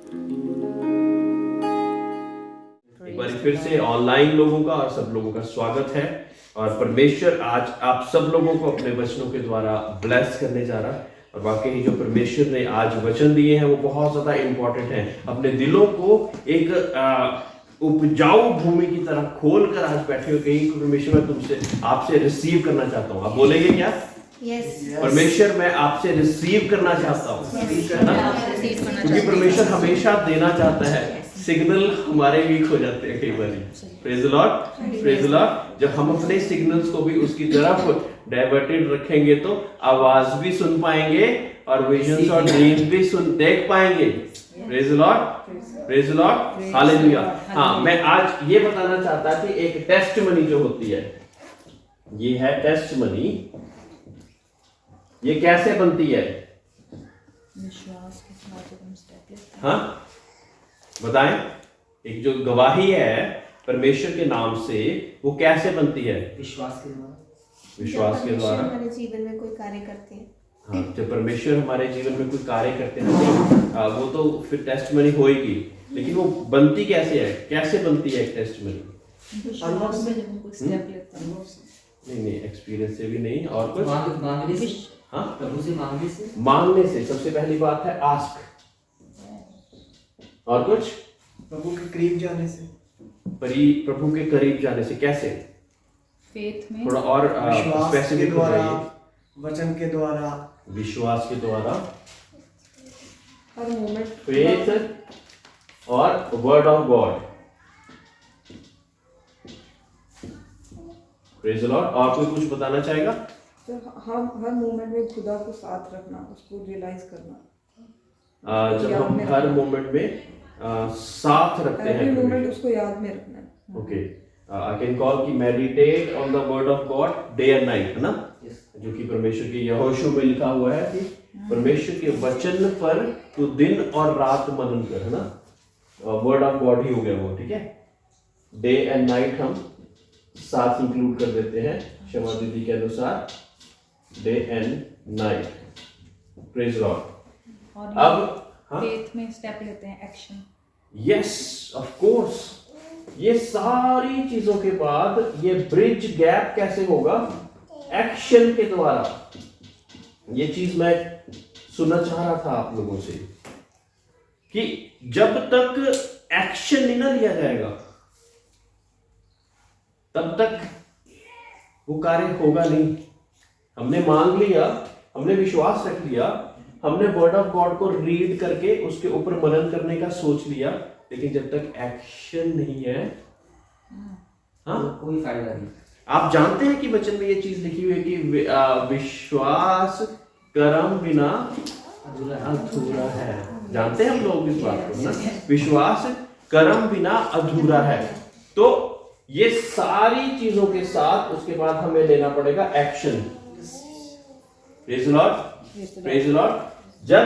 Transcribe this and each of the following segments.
एक बार फिर से ऑनलाइन लोगों का और सब लोगों का स्वागत है। और परमेश्वर आज आप सब लोगों को अपने वचनों के द्वारा ब्लेस करने जा रहा है। और वाकई जो परमेश्वर ने आज वचन दिए हैं वो बहुत ज्यादा इंपॉर्टेंट हैं। अपने दिलों को एक उपजाऊ भूमि की तरह खोल कर आज बैठे हो कहीं परमेश्वर मैं तुमसे आपसे रिसीव करना चाहता हूँ। आप बोलेंगे क्या? परमेश्वर मैं आपसे रिसीव करना चाहता हूँ, क्योंकि परमेश्वर हमेशा देना चाहता है। सिग्नल हमारे वीक हो जाते हैं कई बार। Praise the lord, praise the lord. जब हम अपने सिग्नल्स को भी उसकी तरफ डाइवर्टेड रखेंगे तो आवाज भी सुन पाएंगे और विजन्स और ड्रीम्स भी देख पाएंगे। Praise the lord, praise the Lord, hallelujah. हाँ, मैं आज ये बताना चाहता कि एक टेस्टिमनी जो होती है, ये है टेस्टिमनी। ये कैसे बनती है? विश्वास के साथ हम स्टेप लेते हैं। हाँ बताएं। एक जो गवाही है परमेश्वर के नाम से, वो कैसे बनती है? विश्वास के द्वारा। विश्वास के द्वारा। हमारे जीवन में कोई कार्य करते हैं। हाँ, जब परमेश्वर हमारे जीवन में कोई कार्य करते हैं वो तो फिर टेस्टिमनी होएगी। लेकिन वो बनती कैसे है? कैसे बनती है एक टेस्टिमनी? विश्वास में जब हम कोई स्टेप लेते हैं। नहीं, एक्सपीरियंस से भी नहीं। और कुछ मांगने से। हाँ, प्रभु से मांगने से। मांगने से। सबसे पहली बात है आस्क। और कुछ? प्रभु के करीब जाने से। प्रभु के करीब जाने से। कैसे? फेथ में। थोड़ा और विश्वास के स्पेसिफिक द्वारा, बताइए। वचन के द्वारा, विश्वास के द्वारा, हर मोमेंट फेथ और word of God. Praise the Lord. और कोई कुछ बताना चाहेगा? तो हर मोमेंट में खुदा को साथ रखना, उसको रियलाइज करना। जब हम हर मोमेंट में साथ रखते एवरी मोमेंट हैं। उसको याद में रखना है। ओके, आई कैन कॉल की meditate on the word of God day and night, है ना? जो कि परमेश्वर के यहोशू में लिखा हुआ है कि परमेश्वर के वचन पर तो दिन और रात मनन कर, है ना? वर्ड ऑफ गॉड ही हो गया वो, ठीक है। डे एंड नाइट हम साथ इंक्लूड कर देते हैं क्षमा दीदी के अनुसार, day and night. Praise Lord. और अब फेथ में स्टेप लेते हैं, एक्शन। Yes, of course. ये सारी चीजों के बाद ये ब्रिज गैप कैसे होगा? एक्शन के द्वारा। ये चीज मैं सुनना चाह रहा था आप लोगों से कि जब तक एक्शन नहीं ना लिया जाएगा तब तक वो कार्य होगा नहीं। हमने मांग लिया, हमने विश्वास रख लिया, हमने वर्ड ऑफ गॉड को रीड करके उसके ऊपर मनन करने का सोच लिया, लेकिन जब तक एक्शन नहीं है, हाँ, कोई फायदा नहीं। आप जानते हैं कि वचन में ये चीज लिखी हुई है कि विश्वास कर्म बिना अधूरा है। जानते हैं हम लोग इस बात को ना? विश्वास कर्म बिना अधूरा है। तो ये सारी चीजों के साथ उसके बाद हमें लेना पड़ेगा action. Praise the lord, praise the lord. जब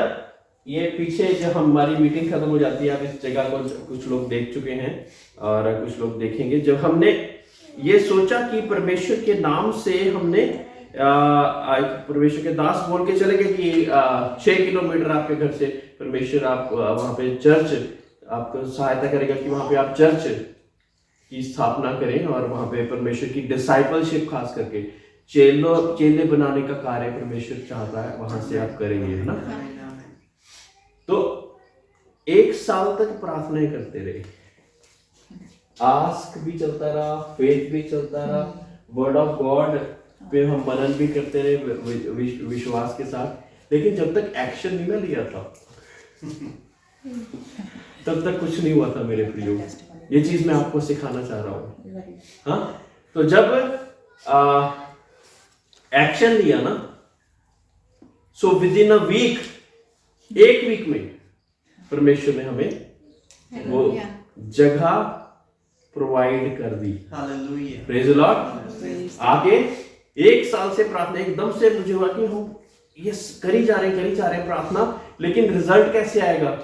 ये पीछे जब हमारी मीटिंग खत्म हो जाती है, आप इस जगह को कुछ लोग देख चुके हैं और कुछ लोग देखेंगे, जब हमने ये सोचा कि परमेश्वर के नाम से हमने परमेश्वर के दास बोल के चले गए कि 6 किलोमीटर आपके घर से परमेश्वर आप वहां पे चर्च आपको सहायता करेगा कि वहां पे आप चर्च की स्थापना करें और वहां पे परमेश्वर की डिसाइपलशिप, खास करके चेले बनाने का कार्य परमेश्वर चाहता है, वहां से आप करेंगे, है ना? तो 1 साल तक प्रार्थनाएं करते रहे, आस्क भी चलता रहा, फेथ भी चलता रहा, वर्ड ऑफ गॉड पे हम मनन भी करते रहे विश्वास के साथ। लेकिन जब तक एक्शन नहीं ना लिया था तब तक कुछ नहीं हुआ था मेरे प्रियो। ये चीज मैं आपको सिखाना चाह रहा हूँ। हाँ, तो जब एक्शन लिया ना, so within a week, 1 week में परमेश्वर ने हमें वो जगह प्रोवाइड कर दी। Hallelujah, praise the lord. आगे 1 साल से प्रार्थना, एकदम से मुझे हुआ कि हम ये करी जा रहे प्रार्थना, लेकिन रिजल्ट कैसे आएगा?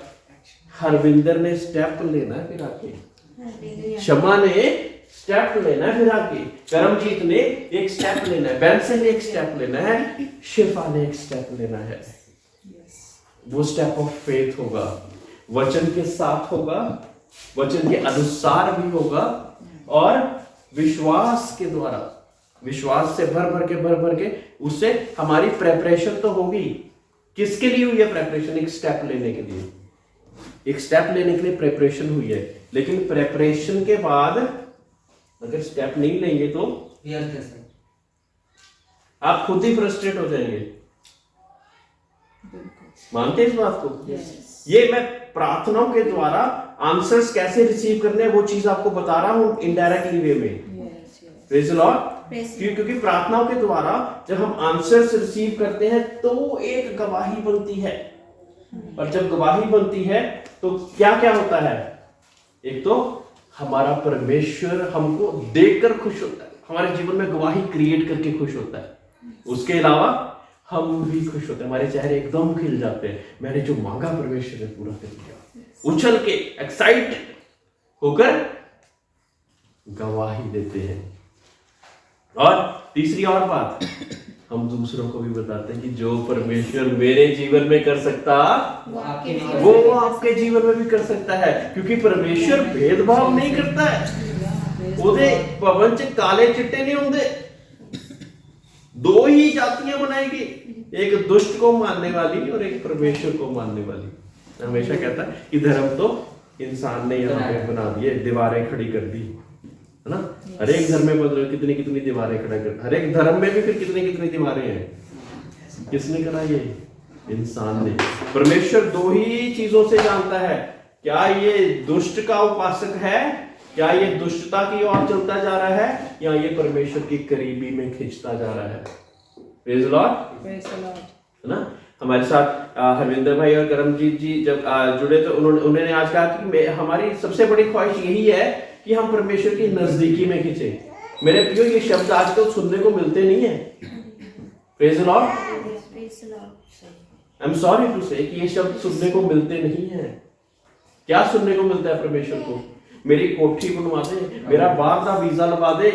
हरविंदर ने स्टेप लेना है, फिर आके शमा ने स्टेप लेना है, फिर आके करमजीत ने एक स्टेप लेना है, बेंसन ने एक स्टेप लेना है, शिफा ने एक स्टेप लेना है। वो स्टेप ऑफ फेथ होगा। वचन के साथ होगा, वचन के अनुसार भी होगा, और विश्वास के द्वारा, विश्वास से भर भर के उससे हमारी प्रेपरेशन तो होगी। किसके लिए हुई है प्रेपरेशन? एक स्टेप लेने के लिए, एक स्टेप लेने के लिए प्रेपरेशन हुई है। लेकिन प्रेपरेशन के बाद अगर स्टेप नहीं लेंगे तो व्यर्थ है सर। आप खुद ही फ्रस्ट्रेट हो जाएंगे। मानते हैं इस बात को? ये मैं प्रार्थनाओं के द्वारा आंसर्स कैसे रिसीव करने हैं वो चीज आपको बता रहा हूं इनडायरेक्टली वे में। Praise the Lord. क्योंकि प्रार्थनाओं के द्वारा जब हम आंसर्स रिसीव करते हैं तो एक गवाही बनती है, और जब गवाही बनती है तो क्या क्या होता है? एक तो हमारा परमेश्वर हमको देखकर खुश होता है, हमारे जीवन में गवाही क्रिएट करके खुश होता है। उसके अलावा हम भी खुश होते हैं, हमारे चेहरे एकदम खिल जाते हैं, मैंने जो मांगा परमेश्वर ने पूरा कर दिया। उछल के एक्साइट होकर गवाही देते हैं। और तीसरी और बात, हम दूसरों को भी बताते हैं कि जो परमेश्वर मेरे जीवन में कर सकता वो आपके वो आपके जीवन में भी कर सकता है, क्योंकि परमेश्वर भेदभाव नहीं करता है। ਉਹਦੇ ਭਵਨ ਚ काले चिट्टे नहीं होंगे। दो ही जातियां बनाएगी, एक दुष्ट को मानने वाली और एक परमेश्वर को मानने वाली। हमेशा कहता है कि धर्म तो इंसान ने यहाँ पे बना दिए, दीवारें खड़ी कर दी, है ना। हर एक धर्म में बदल कितनी कितनी दीवारें खड़ा कर, हर एक धर्म में भी फिर कितनी कितनी दीवारें हैं। किसने करा? ये इंसान ने। परमेश्वर दो ही चीजों से जानता है, क्या ये दुष्ट का उपासक है, क्या ये दुष्टता की ओर चलता जा रहा है, या ये परमेश्वर की करीबी में खिंचता जा रहा है। Praise the Lord. है ना। हमारे साथ हरविंदर भाई और करमजीत जी जब जुड़े तो उन्होंने आज कहा कि हमारी सबसे बड़ी ख्वाहिश यही है कि हम परमेश्वर की नजदीकी में खिंचे। मेरे प्रियो, ये शब्द आजकल सुनने को मिलते नहीं है। Praise the lord. I am sorry to say कि ये शब्द सुनने को मिलते नहीं है। क्या सुनने को मिलता है परमेश्वर को? मेरी कोठी बनवा दे, मेरा बाहर का वीजा लगा दे,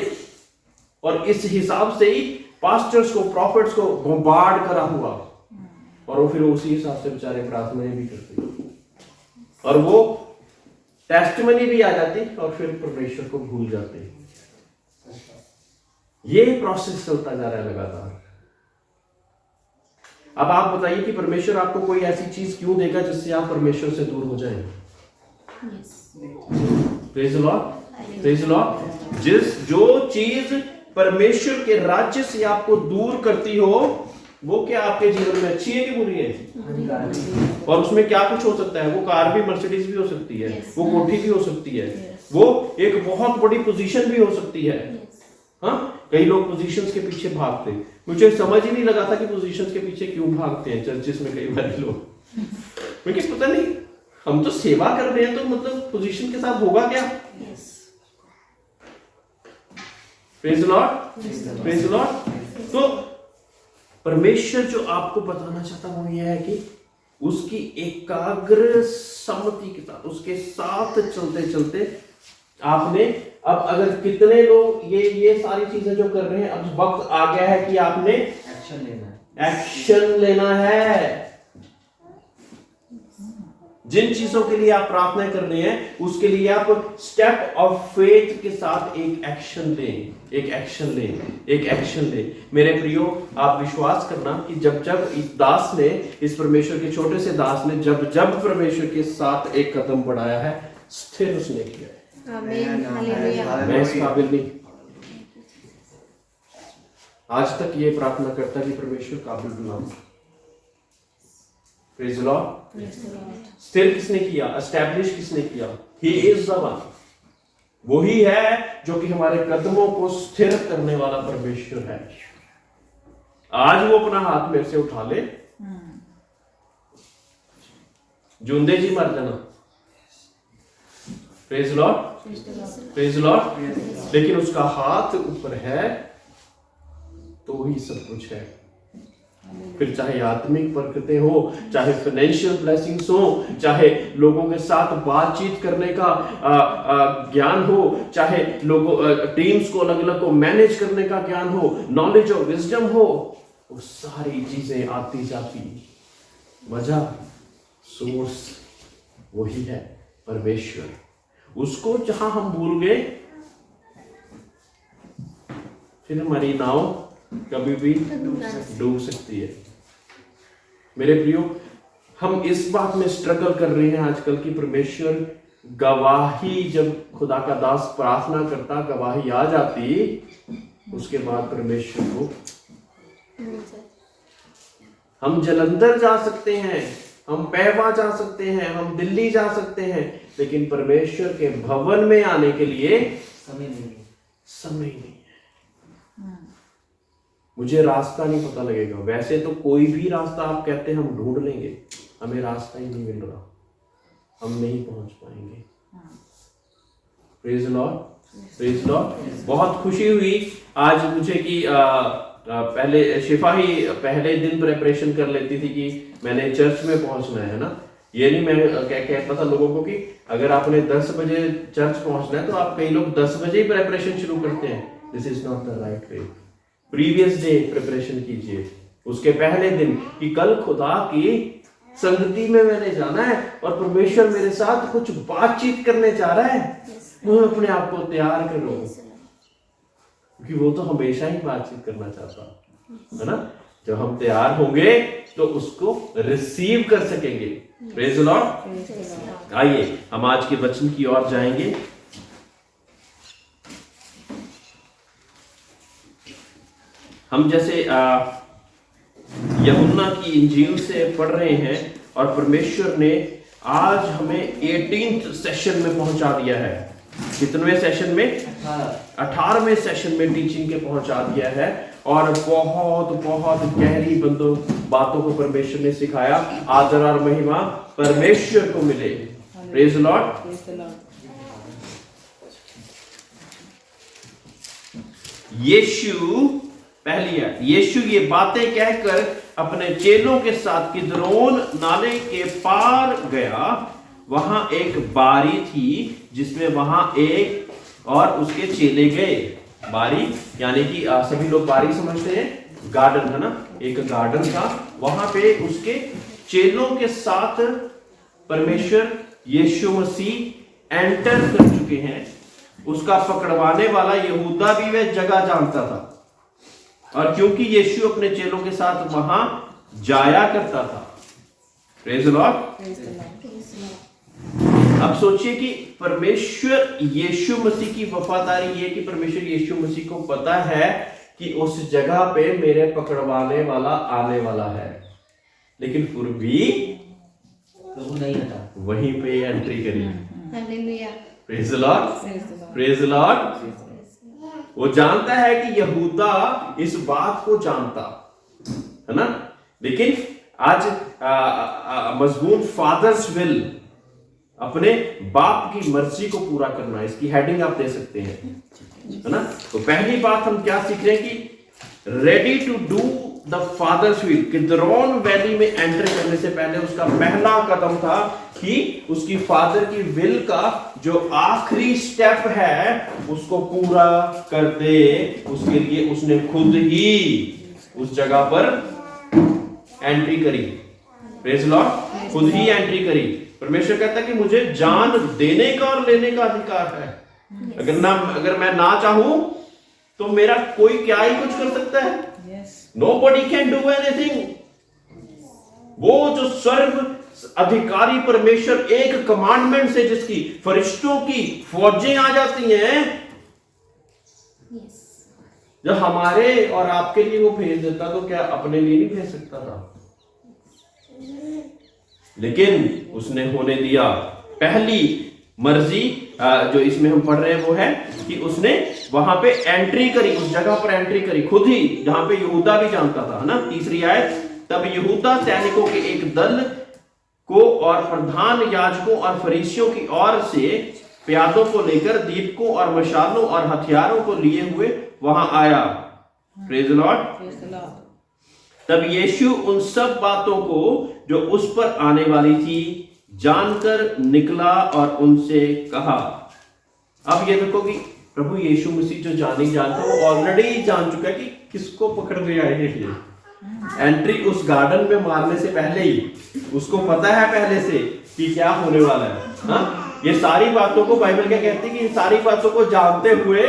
और इस हिसाब से ही पास्टर्स को, प्रॉफिट्स को बॉम्बार्ड करा हुआ, और वो फिर उसी हिसाब से बेचारे प्रार्थनाएं भी करते, और वो टेस्टिमनी भी आ जाती, और फिर परमेश्वर को भूल जाते। ये प्रोसेस चलता जा रहा है लगातार। अब आप बताइए कि परमेश्वर आपको कोई ऐसी चीज क्यों देगा जिससे आप परमेश्वर से दूर हो जाएं? Praise the Lord. Praise the Lord. जो चीज परमेश्वर के राज्य से आपको दूर करती हो, वो क्या आपके जीवन में अच्छी है कि बुरी है? और उसमें क्या कुछ हो सकता है? वो कार भी, मर्सिडीज भी हो सकती है, वो कोठी भी हो सकती है, वो एक बहुत बड़ी पोजीशन भी हो सकती है। हाँ, कई लोग पोजीशंस के पीछे भागते, मुझे समझ ही नहीं लगा था कि पोजीशंस के पीछे क्यों भागते हैं चर्चिस में कई बार लोग। मुझे पता नहीं, हम तो सेवा कर रहे हैं, तो मतलब पोजीशन के साथ होगा क्या? Praise the Lord. Praise the Lord. तो परमेश्वर जो आपको बताना चाहता वो ये है कि उसकी एकाग्र सम्मति के साथ, उसके साथ चलते चलते आपने, अब अगर कितने लोग ये सारी चीजें जो कर रहे हैं, अब वक्त आ गया है कि आपने एक्शन लेना है। एक्शन लेना है। जिन चीजों के लिए आप प्रार्थना कर रहे हैं, उसके लिए आप स्टेप ऑफ फेथ के साथ एक एक्शन लें, एक एक्शन लें, एक एक्शन लें। मेरे प्रियो, आप विश्वास करना कि जब जब इस दास ने, इस परमेश्वर के छोटे से दास ने जब जब परमेश्वर के साथ एक कदम बढ़ाया है, स्थिर उसने किया है। आमीन, हालेलुया। मैं इस काबिल नहीं, आज तक ये प्रार्थना करता कि परमेश्वर काबिल बनाओ। Praise the Lord. स्थिर किसने किया? एस्टैब्लिश किसने किया? He is the one. वही है जो कि हमारे कदमों को स्थिर करने वाला परमेश्वर है। आज वो अपना हाथ मेरे से उठा ले, जूंदे जी मर जाना। Praise the Lord. Praise the Lord. लेकिन उसका हाथ ऊपर है तो ही सब कुछ है। फिर चाहे आत्मिक बरकतें हो, चाहे फाइनेंशियल ब्लेसिंग्स हो, चाहे लोगों के साथ बातचीत करने का ज्ञान हो, चाहे लोगों टीम्स को अलग अलग को मैनेज करने का ज्ञान हो, नॉलेज और विजडम हो, वो सारी चीजें आती जाती। वजह, सोर्स वही है परमेश्वर। उसको जहां हम भूल गए, फिर हमारी नाव कभी भी डूब सकती है। मेरे प्रियो, हम इस बात में स्ट्रगल कर रहे हैं आजकल की परमेश्वर गवाही, जब खुदा का दास प्रार्थना करता गवाही आ जाती, उसके बाद परमेश्वर को हम जलंधर जा सकते हैं, हम पैवा जा सकते हैं, हम दिल्ली जा सकते हैं, लेकिन परमेश्वर के भवन में आने के लिए समय नहीं है। समय नहीं है। मुझे रास्ता नहीं पता लगेगा। वैसे तो कोई भी रास्ता आप कहते हैं हम ढूंढ लेंगे, हमें रास्ता ही नहीं मिल रहा, हम नहीं पहुंच पाएंगे। Praise Lord, praise Lord. बहुत खुशी हुई आज मुझे कि पहले शिफा ही पहले दिन प्रेपरेशन कर लेती थी कि मैंने चर्च में पहुंचना है ना। ये नहीं मैं कहता था लोगों को कि अगर आपने 10 बजे चर्च पहुंचना है तो आप, कई लोग 10 बजे ही प्रेपरेशन शुरू करते हैं। This is not the right way. Previous day preparation कीजिए, उसके पहले दिन, कि कल खुदा की संगति में मैंने जाना है और परमेश्वर मेरे साथ कुछ बातचीत करने जा रहा है। मैं अपने आप को तैयार करूं, क्योंकि वो तो हमेशा ही बातचीत करना चाहता है ना। जब हम तैयार होंगे तो उसको रिसीव कर सकेंगे। Praise the Lord. आइए हम आज के वचन की ओर जाएंगे। हम जैसे यूहन्ना की इंजील से पढ़ रहे हैं और परमेश्वर ने आज हमें 18th सेशन में पहुंचा दिया है। कितनवें सेशन में? 18वें सेशन में टीचिंग के पहुंचा दिया है। और बहुत बहुत गहरी बातों को परमेश्वर ने सिखाया। आदर और महिमा परमेश्वर को मिले। Praise the Lord. यीशु पहली है, यीशु ये बातें कहकर अपने चेलों के साथ किद्रोन नाले के पार गया। वहां एक बारी थी जिसमें वहां एक और उसके चेले गए। बारी यानी कि सभी लोग बारी समझते हैं, गार्डन है ना, एक गार्डन था। वहां पे उसके चेलों के साथ परमेश्वर यीशु मसीह एंटर कर चुके हैं। उसका पकड़वाने वाला यहूदा भी वह जगह जानता था, और क्योंकि यीशु अपने चेलों के साथ वहां जाया करता था। Praise the Lord. अब सोचिए कि परमेश्वर यीशु मसीह की वफादारी ये कि परमेश्वर यीशु मसीह को पता है कि उस जगह पे मेरे पकड़वाने वाला आने वाला है, लेकिन फिर भी प्रभु नहीं हटा, वहीं पे एंट्री करी। Hallelujah. Praise the lord, praise the Lord. वो जानता है कि यहूदा इस बात को जानता है ना। लेकिन आज मजबूत फादर्स विल, अपने बाप की मर्जी को पूरा करना, इसकी हेडिंग आप दे सकते हैं, है ना। तो पहली बात हम क्या सीख रहे हैं कि ready to do the father's will. Kidron valley में एंटर करने से पहले उसका पहला कदम था कि उसकी फादर की विल का जो आखिरी स्टेप है उसको पूरा कर दे। उसके लिए उसने खुद ही उस जगह पर एंट्री करी। Praise Lord. खुद ही एंट्री करी। परमेश्वर कहता है कि मुझे जान देने का और लेने का अधिकार है। अगर मैं ना चाहूं तो मेरा कोई क्या ही कुछ कर सकता है? Nobody can do anything। वो जो सर्व अधिकारी परमेश्वर एक कमांडमेंट से जिसकी फरिश्तों की फौजें आ जाती हैं, जब हमारे और आपके लिए वो भेज देता तो क्या अपने लिए नहीं भेज सकता था? लेकिन उसने होने दिया। पहली मर्जी जो इसमें हम पढ़ रहे हैं वो है कि उसने वहां पे एंट्री करी, उस जगह पर एंट्री करी खुद ही, जहां पे यहूदा भी जानता था, है ना। तीसरी आयत, तब यहूदा सैनिकों के एक दल को और प्रधान याजकों और फरीसियों की ओर से प्यादों को लेकर दीपकों और मशालों और हथियारों को लिए हुए वहां आया। Praise the Lord. तब यीशु उन सब बातों को जो उस पर आने वाली थी जानकर निकला और उनसे कहा। अब ये देखो कि प्रभु यीशु मसीह जो जानी जानता है वो ऑलरेडी जान चुका है कि किसको पकड़ के आए हैं। ये एंट्री उस गार्डन में मारने से पहले ही उसको पता है पहले से कि क्या होने वाला है। हाँ, ये सारी बातों को बाइबल क्या कहती है कि इन सारी बातों को जानते हुए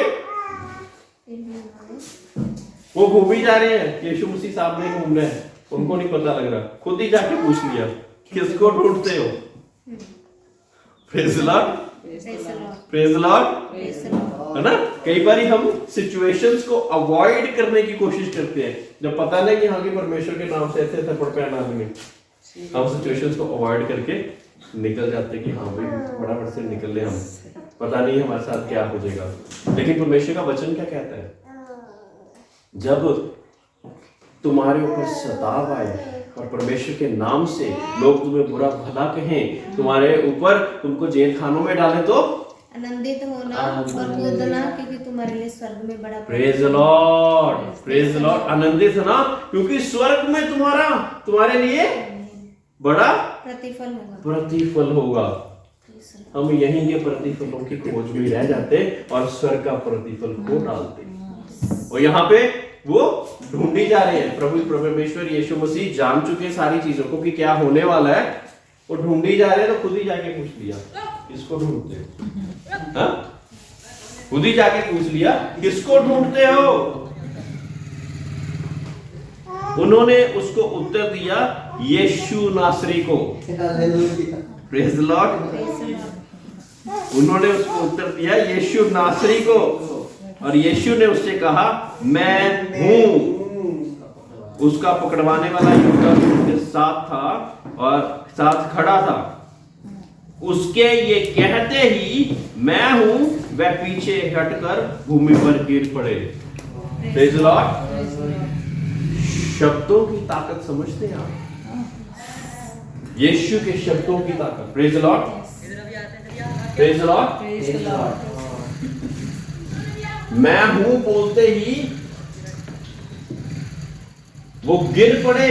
वो घूम ही जा रहे हैं। यीशु मसीह सामने घूम रहे हैं, उनको नहीं पता लग रहा। खुद ही जाके पूछ लिया, किसको ढूंढते हो? Praise the lord, praise the Lord, है ना। कई बार हम सिचुएशंस को अवॉइड करने की कोशिश करते हैं, जब पता नहीं कि हाँ कि परमेश्वर के नाम से ऐसे थप्पड़ पे आना आदमी, हम सिचुएशंस को अवॉइड करके निकल जाते हैं कि हाँ भाई फटाफट से निकल ले, हम पता नहीं हमारे साथ क्या हो जाएगा। लेकिन परमेश्वर का वचन क्या कहता है, जब तुम्हारे ऊपर सताव आए और परमेश्वर के नाम से लोग तुम्हें बुरा भला कहें, तुम्हारे ऊपर तुमको जेल खानों में डाले, तो आनंदित होना और कूदना, क्योंकि तुम्हारे लिए स्वर्ग में बड़ा praise the lord, praise the Lord. आनंदित होना क्योंकि स्वर्ग में तुम्हारे लिए बड़ा प्रतिफल होगा, प्रतिफल होगा। हम यहीं के प्रतिफलों की खोज में रह जाते और स्वर्ग का प्रतिफल को डालते। और यहाँ पे वो ढूंढी जा रहे हैं। प्रभु परमेश्वर यीशु मसीह जान चुके सारी चीजों को कि क्या होने वाला है, वो ढूंढी जा रहे हैं। तो खुद ही जाके पूछ लिया, किसको ढूंढते हो? हाँ? खुद ही जाके पूछ लिया, किसको ढूंढते हो? उन्होंने उसको उत्तर दिया, यीशु नासरी को। Praise the Lord. उन्होंने उसको उत्तर दिया, यीशु नासरी को। और यीशु ने उससे कहा, मैं हूं। उसका पकड़वाने वाला यहूदा उसके साथ था और साथ खड़ा था। उसके ये कहते ही मैं हूं, वह पीछे हटकर भूमि पर गिर पड़े। Praise the Lord. शब्दों की ताकत समझते हैं आप? यीशु के शब्दों की ताकत। Praise the lord, praise the Lord. मैं हूं बोलते ही वो गिर पड़े।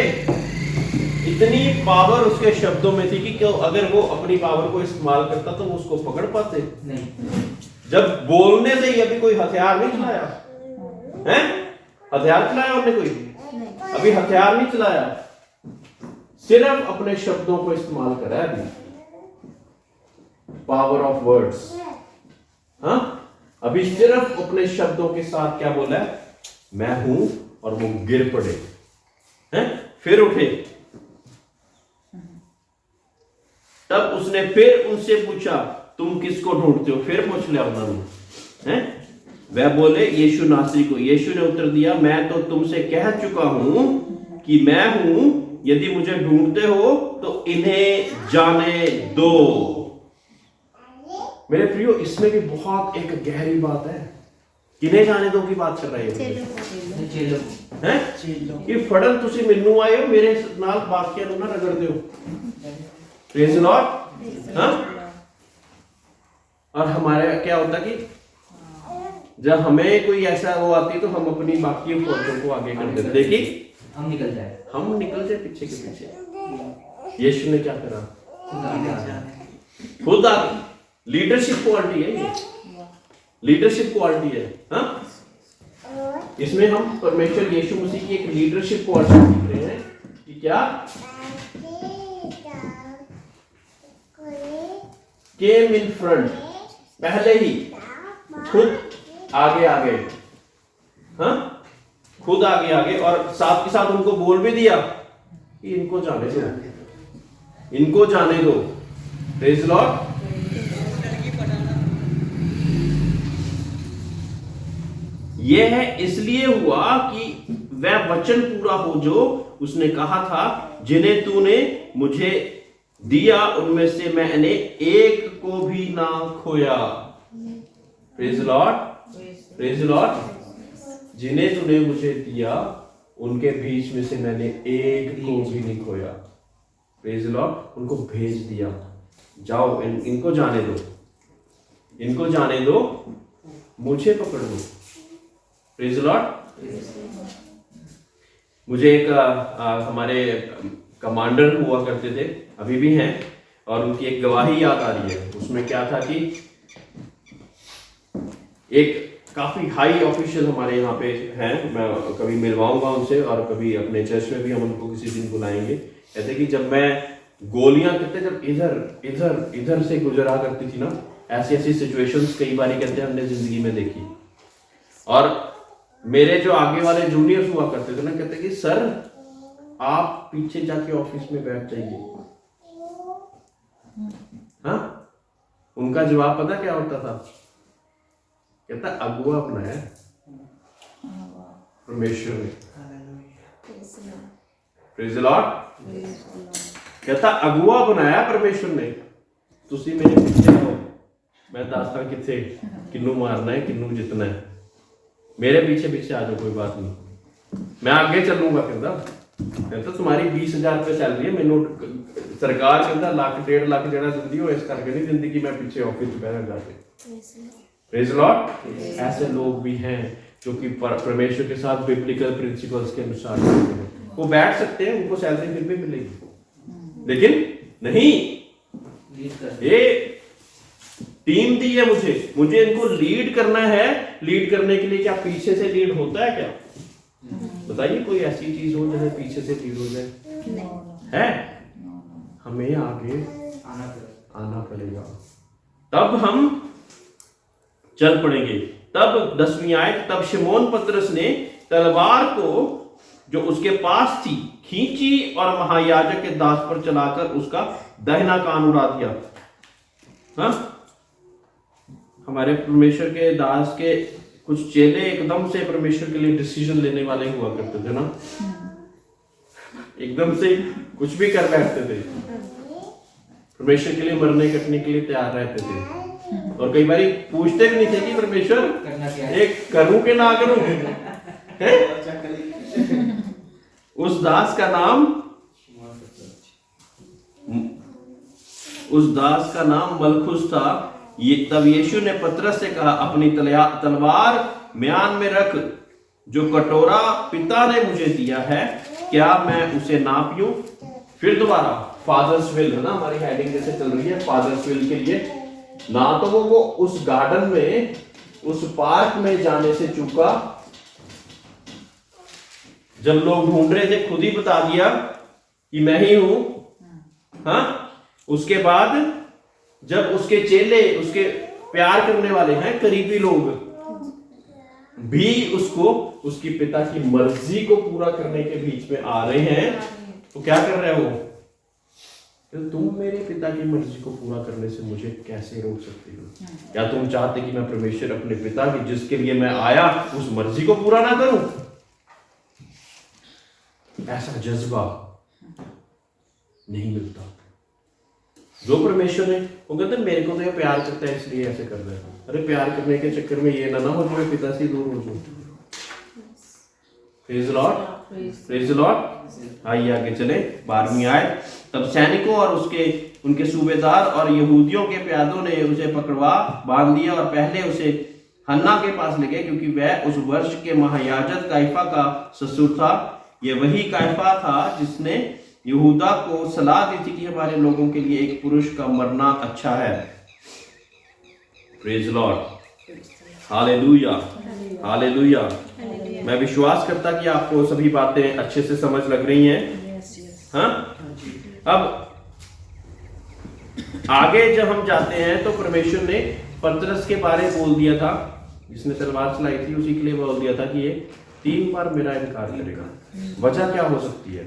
इतनी पावर उसके शब्दों में थी कि अगर वो अपनी पावर को इस्तेमाल करता तो वो उसको पकड़ पाते नहीं। जब बोलने से ही अभी कोई हथियार नहीं चलाया है। हथियार चलाया उन्होंने कोई? अभी हथियार नहीं चलाया, सिर्फ अपने शब्दों को इस्तेमाल करा है अभी। Power of words. हाँ, अभी सिर्फ अपने शब्दों के साथ क्या बोला है, मैं हूं, और वो गिर पड़े हैं, फिर उठे। तब उसने फिर उनसे पूछा, तुम किसको ढूंढते हो? फिर पूछ लिया उन्होंने, हैं? वह बोले, यीशु नासरी को। यीशु ने उत्तर दिया, मैं तो तुमसे कह चुका हूं कि मैं हूं। यदि मुझे ढूंढते हो तो इन्हें जाने दो। मेरे प्रियो, इसमें भी बहुत एक गहरी बात है। किन्हें जाने दो की बात कर रहे हो? हैं? कि फड़न तुसी मिलनू आए हो, मेरे नाल बाकियां नूं ना रगड़दे हो। Praise the Lord. हाँ? और हमारे क्या होता कि जब हमें कोई ऐसा वो आती तो हम अपनी बाकी फौजों को आगे कर देते। देखिए, हम निकल जाए पीछे के पीछे। यीशु ने क्या करा? खुद आगे। लीडरशिप क्वालिटी है ये, लीडरशिप क्वालिटी है। हाँ? इसमें हम परमेश्वर यीशु मसीह की एक लीडरशिप क्वालिटी सीख रहे हैं कि क्या केम इन फ्रंट, पहले ही खुद आगे आगे। हाँ, खुद आगे आगे, और साथ के साथ उनको बोल भी दिया कि इनको जाने दो, इनको जाने दो। Praise the Lord. यह इसलिए हुआ कि वह वचन पूरा हो जो उसने कहा था, जिन्हें तूने मुझे दिया उनमें से मैंने एक को भी ना खोया। Praise the lord, praise the Lord. जिन्हें तूने मुझे दिया उनके बीच में से मैंने एक को भी नहीं खोया। Praise the Lord. उनको भेज दिया, जाओ इनको जाने दो, इनको जाने दो, मुझे पकड़ दो। Praise the Lord. मुझे एक हमारे कमांडर हुआ करते थे, अभी भी हैं, और उनकी एक गवाही याद आ रही है। उसमें क्या था कि एक काफी हाई ऑफिशियल हमारे यहाँ पे हैं, मैं कभी मिलवाऊंगा उनसे और कभी अपने चर्च में भी हम उनको किसी दिन बुलाएंगे। कहते कि जब मैं गोलियां कहते जब इधर इधर इधर से गुजरा करती थी ना, ऐसी ऐसी सिचुएशंस कई बार कहते हैं हमने जिंदगी में देखी। और मेरे जो आगे वाले जूनियर्स हुआ करते थे ना, कहते कि सर आप पीछे जाके ऑफिस में बैठ जाइए। हाँ, उनका जवाब पता क्या होता था? कहता अगुआ बनाया परमेश्वर ने। Praise the Lord. कहता अगुआ बनाया परमेश्वर ने, तुसी मेरे पीछे हो, मैं दसदा किथे किन्नू मारना है किन्नू जितना है, मेरे पीछे पीछे आ जाओ, कोई बात नहीं, मैं आगे चलूंगा। कहता तुम्हारी 20,000 रुपये सैलरी है, मैनू सरकार कहता लाख 1.5 लाख देना दिंदी हो, इस करके नहीं दिंदी कि मैं पीछे ऑफिस बैठा जाके। Praise the Lord. ऐसे लोग भी हैं जो कि परमेश्वर के साथ बिब्लिकल प्रिंसिपल्स के अनुसार चलते हैं। वो बैठ सकते हैं, उनको सैलरी फिर भी मिलेगी, लेकिन नहीं, ये टीम दी है मुझे इनको लीड करना है। लीड करने के लिए क्या पीछे से लीड होता है क्या? बताइए कोई ऐसी चीज हो जैसे पीछे से लीड हो जाए? है, हमें आगे आना पड़ेगा, तब हम चल पड़ेंगे। तब 10वीं आयत, तब शिमोन पतरस ने तलवार को जो उसके पास थी खींची और महायाजक के दास पर चलाकर उसका दाहिना कान उड़ा दिया। हाँ, हमारे परमेश्वर के दास के कुछ चेले एकदम से परमेश्वर के लिए डिसीजन लेने वाले हुआ करते थे ना, एकदम से कुछ भी कर बैठते थे, परमेश्वर के लिए मरने कटने के लिए तैयार रहते थे। और कई बार पूछते भी नहीं थे कि परमेश्वर एक करूं कि ना करूं। उस दास का नाम मलखुस था। ये तब यीशु ने पतरस से कहा, अपनी तलवार म्यान में रख, जो कटोरा पिता ने मुझे दिया है, क्या मैं उसे ना पीऊं? फिर दोबारा फादर्स विल है ना, हमारी हेडिंग जैसे चल रही है फादर्स विल के लिए। ना तो वो उस गार्डन में, उस पार्क में जाने से चूका, जब लोग ढूंढ रहे थे खुद ही बता दिया कि मैं ही हूं। हाँ, उसके बाद जब उसके चेले, उसके प्यार करने वाले हैं करीबी लोग भी उसको उसकी पिता की मर्जी को पूरा करने के बीच में आ रहे हैं, तो क्या कर रहे हो? तुम मेरे पिता की मर्जी को पूरा करने से मुझे कैसे रोक सकते हो? क्या तुम चाहते कि मैं परमेश्वर अपने पिता की जिसके लिए मैं आया उस मर्जी को पूरा ना करूं? ऐसा जज्बा नहीं मिलता। जो परमेश्वर है वो कहते मेरे को तो ये प्यार करता है इसलिए ऐसे कर रहा है। अरे प्यार करने के चक्कर में ये ना हो जो मैं पिता से दूर हो जाऊं। Praise the Lord, praise the Lord. आइए आगे चले, 12वीं आयत। तब सैनिकों और उनके सूबेदार और यहूदियों के प्यादों ने उसे पकड़वा बांध दिया और पहले उसे हन्ना के पास ले गए, क्योंकि वह उस वर्ष के महायाजक काइफा का ससुर था। ये वही काइफा था जिसने यहूदा को सलाह दी थी कि हमारे लोगों के लिए एक पुरुष का मरना अच्छा है। Praise the Lord, hallelujah, hallelujah. मैं विश्वास करता कि आपको सभी बातें अच्छे से समझ लग रही हैं। हाँ, अब आगे जब हम जाते हैं तो परमेश्वर ने पतरस के बारे में बोल दिया था, जिसने तलवार चलाई थी, उसी के लिए बोल दिया था कि ये 3 बार मेरा इनकार करेगा। वजह क्या हो सकती है?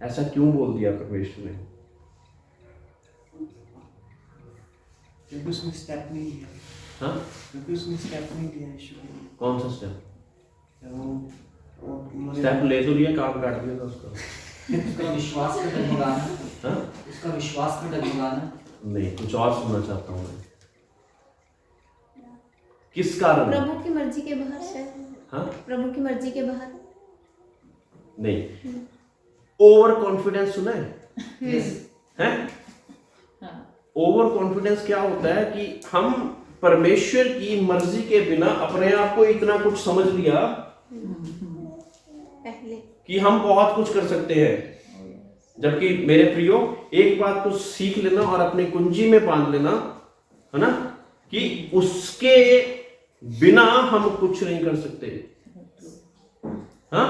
ऐसा क्यों बोल दिया परमेश्वर ने? क्योंकि उसने स्टेप नहीं लिया। हाँ, क्योंकि उसने स्टेप नहीं लिया यीशु के लिए। कौन सा स्टेप? उन्होंने स्टेप ले तो लिया, काम काट दिया था उसका। उसका विश्वास का डगमगाना, हाँ? उसका विश्वास का डगमगाना। नहीं, कुछ और सुनना चाहता हूँ मैं। किस कारण? प्रभु की मर्जी के बाहर शायद। हाँ? प्रभु की मर्जी के बाहर नहीं, ओवर कॉन्फिडेंस सुना है? हैं? ओवर कॉन्फिडेंस क्या होता है कि हम परमेश्वर की मर्जी के बिना अपने आप को इतना कुछ समझ लिया पहले कि हम बहुत कुछ कर सकते हैं। जबकि मेरे प्रियो, एक बात तो सीख लेना और अपनी कुंजी में बांध लेना, है ना, कि उसके बिना हम कुछ नहीं कर सकते। हाँ,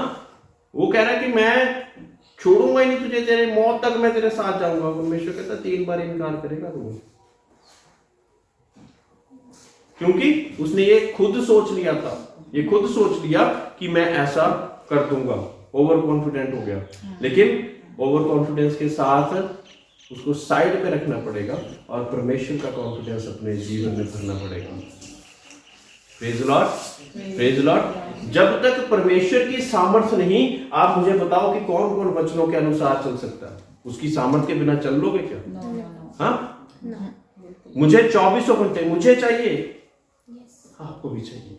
वो कह रहा है कि मैं छोड़ूंगा ही नहीं तुझे, तेरे मौत तक मैं तेरे साथ जाऊंगा। परमेश्वर कहता 3 बार इनकार करेगा तू, क्योंकि उसने ये खुद सोच लिया था, ये खुद सोच लिया कि मैं ऐसा कर दूंगा, ओवर कॉन्फिडेंट हो गया। लेकिन ओवर कॉन्फिडेंस के साथ उसको साइड पे रखना पड़ेगा और परमेश्वर का कॉन्फिडेंस अपने जीवन में भरना पड़ेगा। Praise Lord, praise Lord. जब तक परमेश्वर की सामर्थ्य नहीं, आप मुझे बताओ कि कौन कौन वचनों के अनुसार चल सकता है? उसकी सामर्थ्य के बिना चल लोगे क्या? नो नो नो हाँ, No. मुझे 24 घंटे मुझे चाहिए, आपको भी चाहिए।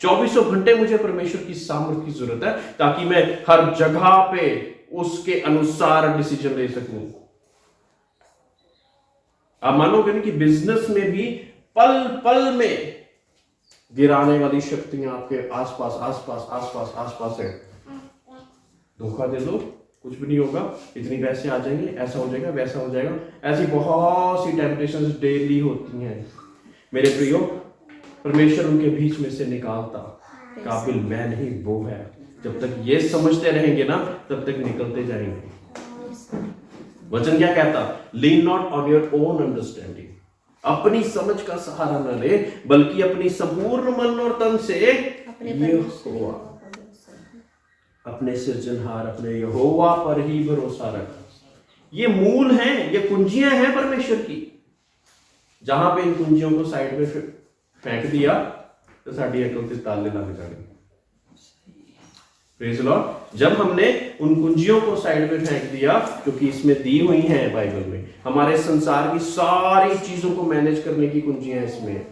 24 घंटे मुझे परमेश्वर की सामर्थ्य की जरूरत है, ताकि मैं हर जगह पे उसके अनुसार डिसीजन ले सकूं। आप मानोगे नहीं कि बिजनेस में भी पल पल में गिराने वाली शक्तियां आपके आसपास आसपास आसपास आसपास है। धोखा दे दो, कुछ भी नहीं होगा, इतनी पैसे आ जाएंगे, ऐसा हो जाएगा, वैसा हो जाएगा। ऐसी बहुत सी टेम्पटेशंस डेली होती हैं मेरे प्रियो। परमेश्वर उनके बीच में से निकालता, काबिल मैं नहीं वो है। जब तक ये समझते रहेंगे ना, तब तक निकलते जाएंगे। वचन क्या कहता? Lean not on your own understanding, अपनी समझ का सहारा न ले, बल्कि अपनी संपूर्ण मन और तन से यहोवा, अपने सृजनहार अपने यहोवा पर ही भरोसा रख। ये मूल हैं, ये कुंजियां हैं परमेश्वर की। जहां पे इन कुंजियों को साइड में फेंक दिया तो साड़ी अकल से ताले लग जाएंगे। Praise Lord. जब हमने उन कुंजियों को साइड में फेंक दिया, क्योंकि इसमें दी हुई हैं बाइबल में, हमारे संसार की सारी चीजों को मैनेज करने की कुंजियां इसमें।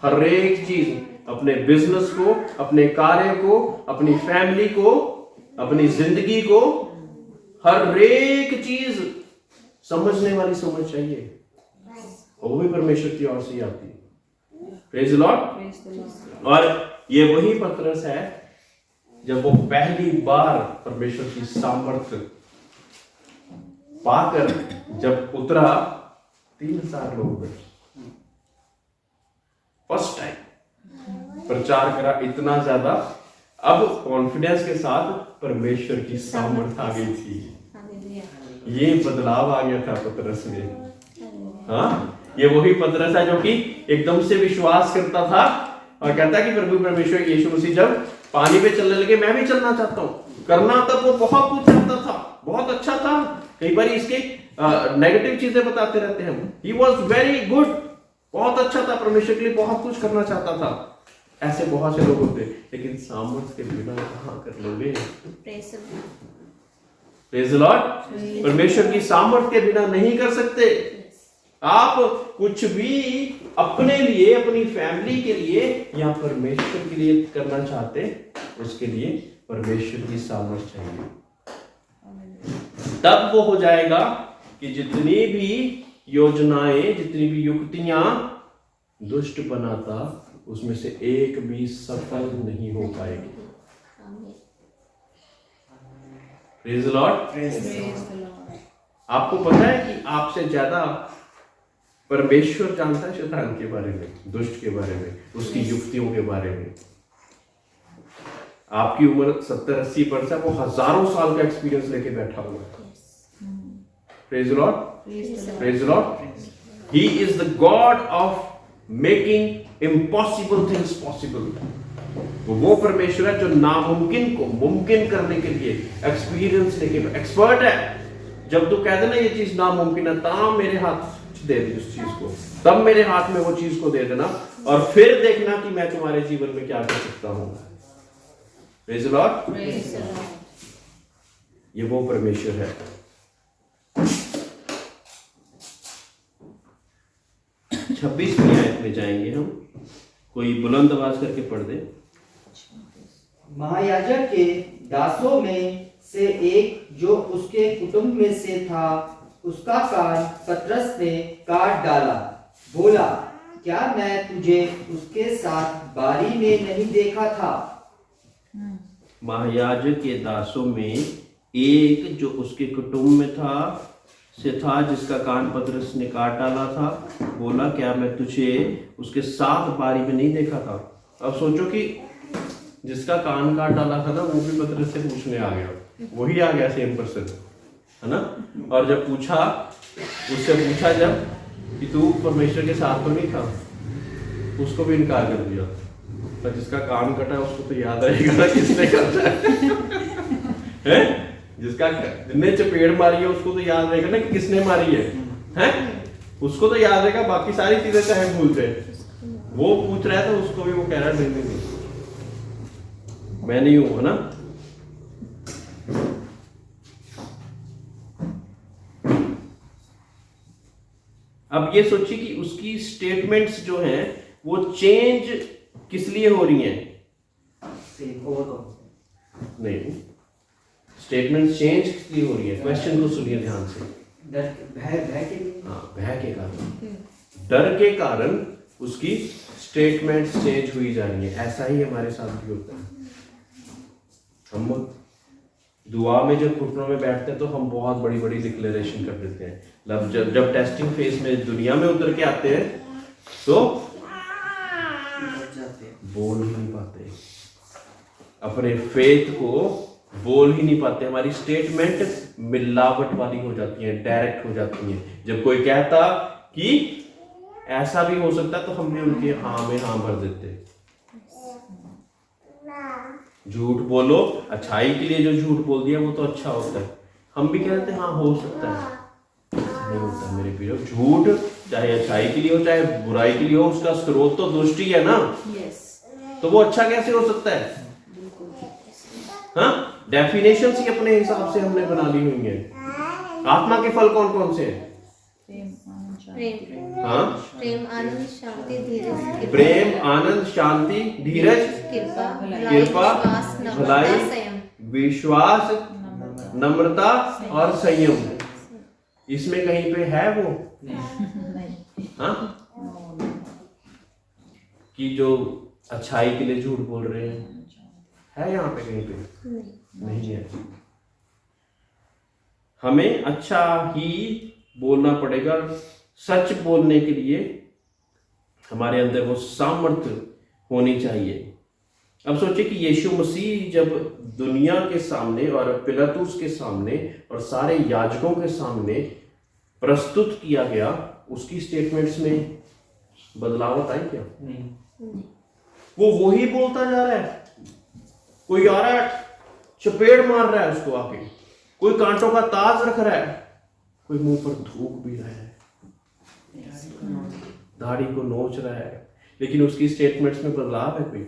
हर एक चीज, अपने बिजनेस को, अपने कार्य को, अपनी फैमिली को, अपनी जिंदगी को, हर एक चीज समझने वाली समझ चाहिए, और वो भी परमेश्वर की ओर से आती है। Praise Lord. और ये वही पतरस है जब वो पहली बार परमेश्वर की सामर्थ्य पाकर जब उतरा, 3,000 लोग गए। फर्स्ट टाइम प्रचार करा इतना ज्यादा, अब कॉन्फिडेंस के साथ परमेश्वर की सामर्थ्य आ गई थी। ये बदलाव आ गया था पतरस में। हाँ, ये वही पतरस है जो कि एकदम से विश्वास करता था और कहता है कि प्रभु परमेश्वर यीशु मसीह जब पानी पे चलने लगे, मैं भी चलना चाहता हूँ। करना तब वो बहुत कुछ चाहता था, बहुत अच्छा था। कई बार इसके नेगेटिव चीजें बताते रहते हैं हम। ही वॉज वेरी गुड, बहुत अच्छा था, परमेश्वर के लिए बहुत कुछ करना चाहता था। ऐसे बहुत से लोग होते, लेकिन सामर्थ्य के बिना कहाँ कर लोगे? Praise Lord. परमेश्वर की सामर्थ्य के बिना नहीं कर सकते। आप कुछ भी अपने लिए, अपनी फैमिली के लिए या परमेश्वर के लिए करना चाहते, उसके लिए परमेश्वर की सामर्थ्य चाहिए। तब वो हो जाएगा कि जितनी भी योजनाएं, जितनी भी युक्तियां दुष्ट बनाता, उसमें से एक भी सफल नहीं हो पाएगी। Praise Lord. आपको पता है कि आपसे ज्यादा परमेश्वर जानता है शैतान के बारे में, दुष्ट के बारे में, उसकी युक्तियों के बारे में। आपकी उम्र 70-80 है, वो हजारों साल का एक्सपीरियंस लेके बैठा हुआ है। Praise Lord, praise Lord. He is the God of making impossible things possible. वो परमेश्वर है जो नामुमकिन को मुमकिन करने के लिए एक्सपीरियंस लेके एक्सपर्ट है। जब तू कह देना ये चीज नामुमकिन है, तब मेरे हाथ दे दे उस चीज को, तब मेरे हाथ में वो चीज को दे देना, और फिर देखना कि मैं तुम्हारे जीवन में क्या कर सकता हूं। Praise Lord. ये वो परमेश्वर है। छब्बीसवीं आयत में जाएंगे हम। कोई बुलंद आवाज करके पढ़ दे। महायाजक के दासों में से एक जो उसके कुटुंब में से था, उसका कान पतरस ने काट डाला। बोला, क्या मैं तुझे उसके साथ बारी में नहीं देखा था? महायाजक के दासों में एक जो उसके कुटुंब में था जिसका कान पतरस ने काट डाला था। बोला, क्या मैं तुझे उसके साथ बारी में नहीं देखा था? अब सोचो कि जिसका कान काट डाला था ना, वो भी पतरस से पूछने आ गया। वही आ गया सेम पर्सन, है ना। और जब पूछा, उससे पूछा जब कि तू परमेश्वर के साथ तो नहीं था, उसको भी इनकार कर दिया। पर जिसका कान कटा उसको तो याद रहेगा ना किसने काटा है? जिसका जिसने चपेड़ मारी है उसको तो याद रहेगा ना कि किसने मारी है? उसको तो याद रहेगा, बाकी सारी चीजें चाहे भूल जाए। वो पूछ रहा है तो उसको भी वो कह रहा है नहीं, मैं नहीं हूं, है ना। अब ये सोचिए कि उसकी स्टेटमेंट्स जो हैं वो चेंज किस लिए हो रही हैं? Same overconfidence. नहीं, स्टेटमेंट्स चेंज किस लिए हो रही है? क्वेश्चन को सुनिए ध्यान से। डर, भय के लिए। हाँ, भय के कारण, डर के कारण उसकी स्टेटमेंट्स चेंज हुई जा रही है। ऐसा ही हमारे साथ भी होता है। हम दुआ में जब घुटनों में बैठते हैं तो हम बहुत बड़ी बड़ी डिक्लेरेशन कर देते हैं। जब टेस्टिंग फेज में दुनिया में उतर के आते हैं तो बोल ही नहीं पाते, अपने फेथ को बोल ही नहीं पाते। हमारी स्टेटमेंट मिलावट वाली हो जाती है, डायरेक्ट हो जाती है। जब कोई कहता कि ऐसा भी हो सकता है तो हम भी उनके हाँ में हाँ भर देते। झूठ बोलो, अच्छाई के लिए जो झूठ बोल दिया वो तो अच्छा होता है, हम भी कहते हैं हाँ हो सकता है। ऐसा नहीं होता मेरे प्रियो। झूठ चाहे अच्छाई के लिए हो चाहे बुराई के लिए हो, उसका स्रोत तो दृष्टि है ना। तो वो अच्छा कैसे हो सकता है? हाँ, डेफिनेशंस ही अपने हिसाब से हमने बना ली हुई है। आत्मा के फल कौन कौन से हैं? हाँ, प्रेम, आनंद, शांति, धीरज, प्रेम, आनंद, शांति, धीरज, कृपा, भलाई, विश्वास, नम्रता और संयम। इसमें कहीं पे है वो? हाँ, कि जो अच्छाई के लिए झूठ बोल रहे हैं है यहाँ पे कहीं पे? नहीं है। हमें अच्छा ही बोलना पड़ेगा। सच बोलने के लिए हमारे अंदर वो सामर्थ्य होनी चाहिए। अब सोचिए कि यीशु मसीह जब दुनिया के सामने और पिलातुस के सामने और सारे याजकों के सामने प्रस्तुत किया गया, उसकी स्टेटमेंट्स में बदलावट आई क्या? नहीं। वो वही बोलता जा रहा है। कोई आ रहा है चपेड़ मार रहा है उसको आके, कोई कांटों का ताज रख रहा है, कोई मुंह पर थूक भी रहा है, दाढ़ी को नोच रहा है, लेकिन उसकी स्टेटमेंट्स में बदलाव है कोई?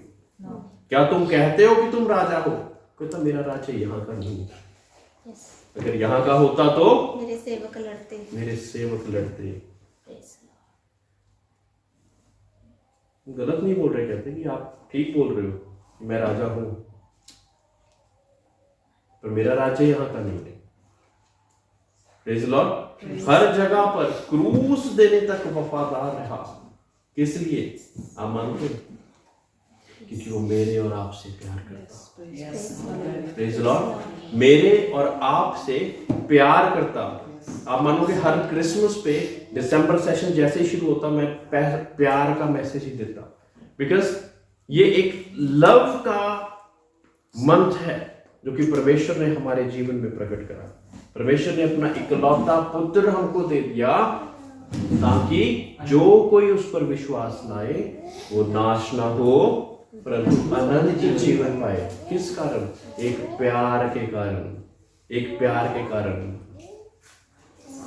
क्या तुम कहते हो कि तुम राजा हो? कहता मेरा राज्य यहाँ का नहीं है। अगर यहाँ का होता तो मेरे सेवक लड़ते। गलत नहीं बोल रहे, कहते कि आप ठीक बोल रहे हो कि मैं राजा हूं, पर मेरा राज्य यहाँ का नहीं है। Praise the Lord. हर जगह पर क्रूस देने तक वफादार रहा। किस लिए? आप मानते हैं? क्योंकि वो मेरे और आपसे प्यार करता। Praise the Lord. मेरे और आपसे प्यार करता। आप मानोगे हर क्रिसमस पे दिसंबर सेशन जैसे ही शुरू होता मैं प्यार का मैसेज ही देता, बिकॉज ये एक लव का मंथ है जो कि परमेश्वर ने हमारे जीवन में प्रकट करा। परमेश्वर ने अपना इकलौता पुत्र हमको दे दिया ताकि जो कोई उस पर विश्वास लाए वो नाश ना हो परंतु अनंत जीवन पाए। किस कारण? एक प्यार के कारण। एक प्यार के कारण।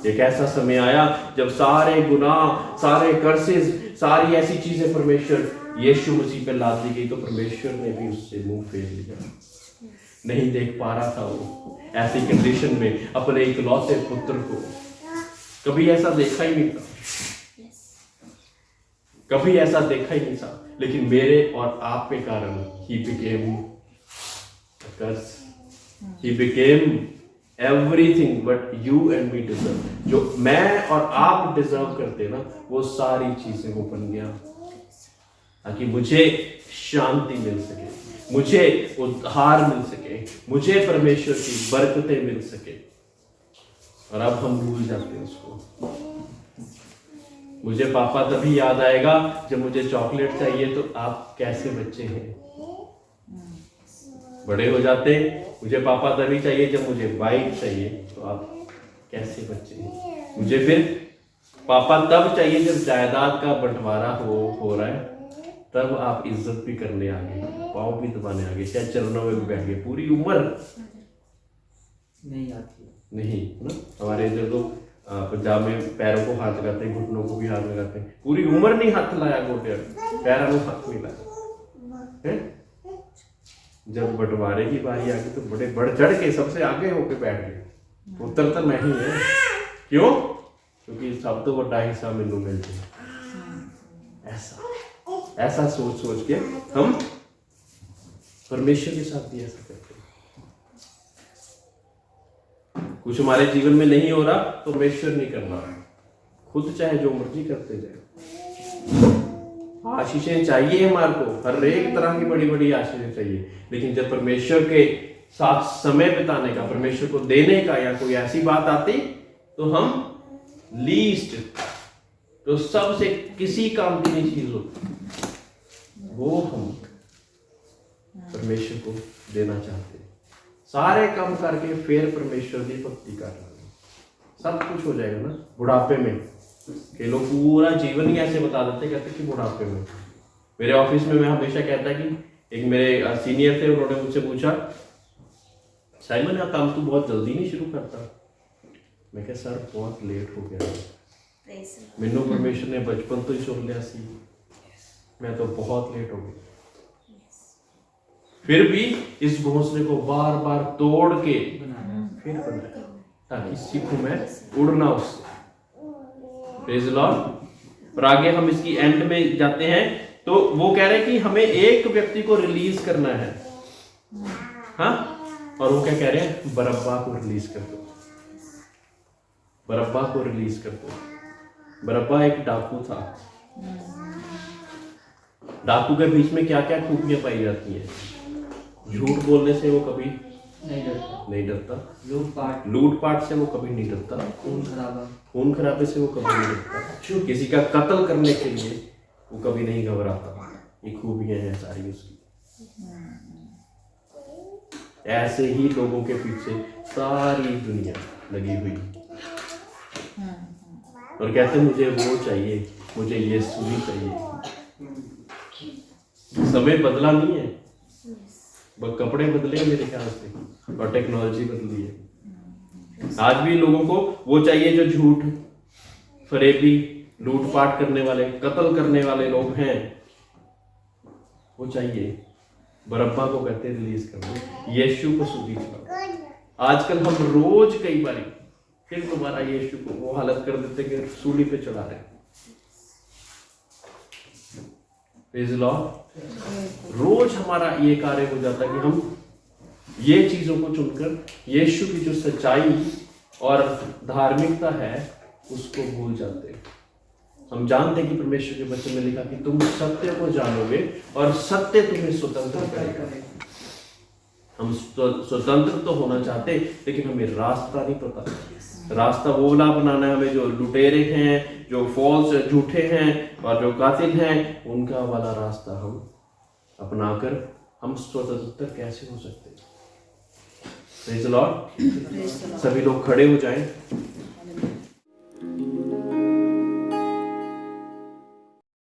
एक ऐसा समय आया जब सारे गुनाह, सारे कर्सेस, सारी ऐसी चीजें परमेश्वर यीशु मसीह पे लाद दी गई, तो परमेश्वर ने भी उससे मुंह फेर लिया। नहीं देख पा रहा था वो ऐसी कंडीशन में अपने इकलौते पुत्र को। कभी ऐसा देखा ही नहीं था, कभी ऐसा देखा ही नहीं था, लेकिन मेरे और आप के कारण he became a curse. He became everything but you and me deserve. जो मैं और आप डिजर्व करते ना वो सारी चीजें वो बन गया ताकि मुझे शांति मिल सके, मुझे उद्धार मिल सके, मुझे परमेश्वर की बरकतें मिल सके। और अब हम भूल जाते हैं उसको। मुझे पापा तभी याद आएगा जब मुझे चॉकलेट चाहिए, तो आप कैसे बच्चे हैं? बड़े हो जाते मुझे पापा तभी चाहिए जब मुझे बाइक चाहिए, तो आप कैसे बच्चे हैं? मुझे फिर पापा तब चाहिए जब जायदाद का बंटवारा हो रहा है, तब आप इज्जत भी करने आगे, पाँव भी दबाने आगे, क्या चरणों में भी बैठ गए। पूरी उम्र नहीं आती। नहीं ना। हमारे इधर तो पंजाब में पैरों को हाथ लगाते हैं, घुटनों को भी हाथ लगाते हैं, पूरी उम्र नहीं हाथ लाया गोटे पैरों में हाथ नहीं लाया है। जब बंटवारे की बारी आ गई तो बड़े बढ़ चढ़ के सबसे आगे होके बैठ गए। उत्तर तो मैं ही है। क्यों? क्योंकि सब तो बड़ा हिस्सा मैनू मिल जाए। ऐसा सोच के हम परमेश्वर के साथ भी ऐसा करते हैं। कुछ हमारे जीवन में नहीं हो रहा तो परमेश्वर नहीं करना, खुद चाहे जो मर्जी करते जाए। आशीषें चाहिए हमारे को, हर एक तरह की बड़ी बड़ी आशीषें चाहिए, लेकिन जब परमेश्वर के साथ समय बिताने का, परमेश्वर को देने का या कोई ऐसी बात आती तो हम लीस्ट, तो सबसे किसी काम की नहीं चीज होती, वो हम परमेश्वर को देना चाहते हैं। सारे काम करके फिर परमेश्वर की भक्ति कर लेंगे, सब कुछ हो जाएगा ना। बुढ़ापे में के लोग पूरा जीवन ही ऐसे बता देते, कहते कि बुढ़ापे में। मेरे ऑफिस में मैं हमेशा कहता कि एक मेरे सीनियर थे, उन्होंने मुझसे पूछा, साइमन का काम तू बहुत जल्दी नहीं शुरू करता? मैं कहा सर बहुत लेट हो गया, मैनू परमेश्वर ने बचपन तो ही चुन लिया सी, मैं तो बहुत लेट हो गया। फिर भी इस घोंसले को बार बार तोड़ के फिर बनाया ताकि सीखूं मैं उड़ना उससे। Praise the Lord. और आगे हम इसकी एंड में जाते हैं तो वो कह रहे हैं कि हमें एक व्यक्ति को रिलीज करना है। हाँ, और वो क्या कह रहे हैं? बरअब्बा को रिलीज कर दो, बरअब्बा को रिलीज कर दो। बरअब्बा एक डाकू था। डाकू के बीच में क्या क्या खूबियां पाई जाती हैं? झूठ बोलने से वो कभी नहीं डरता, लूटपाट से वो कभी नहीं डरता, खून खराबे से वो कभी नहीं डरता, किसी का कत्ल करने के लिए वो कभी नहीं घबराता। ये खूबियां हैं सारी उसकी। ऐसे ही लोगों के पीछे सारी दुनिया लगी हुई और कहते मुझे वो चाहिए, मुझे यीशु ही चाहिए। समय बदला नहीं है, बस कपड़े बदले मेरे ख्याल से और टेक्नोलॉजी बदली है। आज भी लोगों को वो चाहिए जो झूठ, फरेबी, लूटपाट करने वाले, कत्ल करने वाले लोग हैं, वो चाहिए। बरअब्बा को कहते रिलीज कर दो, यीशु को सूली चढ़ाओ। आजकल हम रोज कई बारी फिर दोबारा यीशु को वो हालत कर देते कि सूली पे चढ़ा रहे। Praise the Lord. रोज हमारा ये कार्य हो जाता है कि हम ये चीजों को चुनकर यीशु की जो सच्चाई और धार्मिकता है उसको भूल जाते हैं। हम जानते हैं कि परमेश्वर के वचन में लिखा कि तुम सत्य को जानोगे और सत्य तुम्हें स्वतंत्र करेगा। हम स्वतंत्र तो होना चाहते, लेकिन हमें रास्ता नहीं पता। रास्ता वो वाला बनाना है हमें, जो लुटेरे हैं, जो फॉल्स झूठे हैं और जो कातिल हैं, उनका वाला रास्ता हम अपनाकर हम स्वतंत्र कैसे हो सकते हैं? Praise the Lord. सभी लोग खड़े हो जाएं।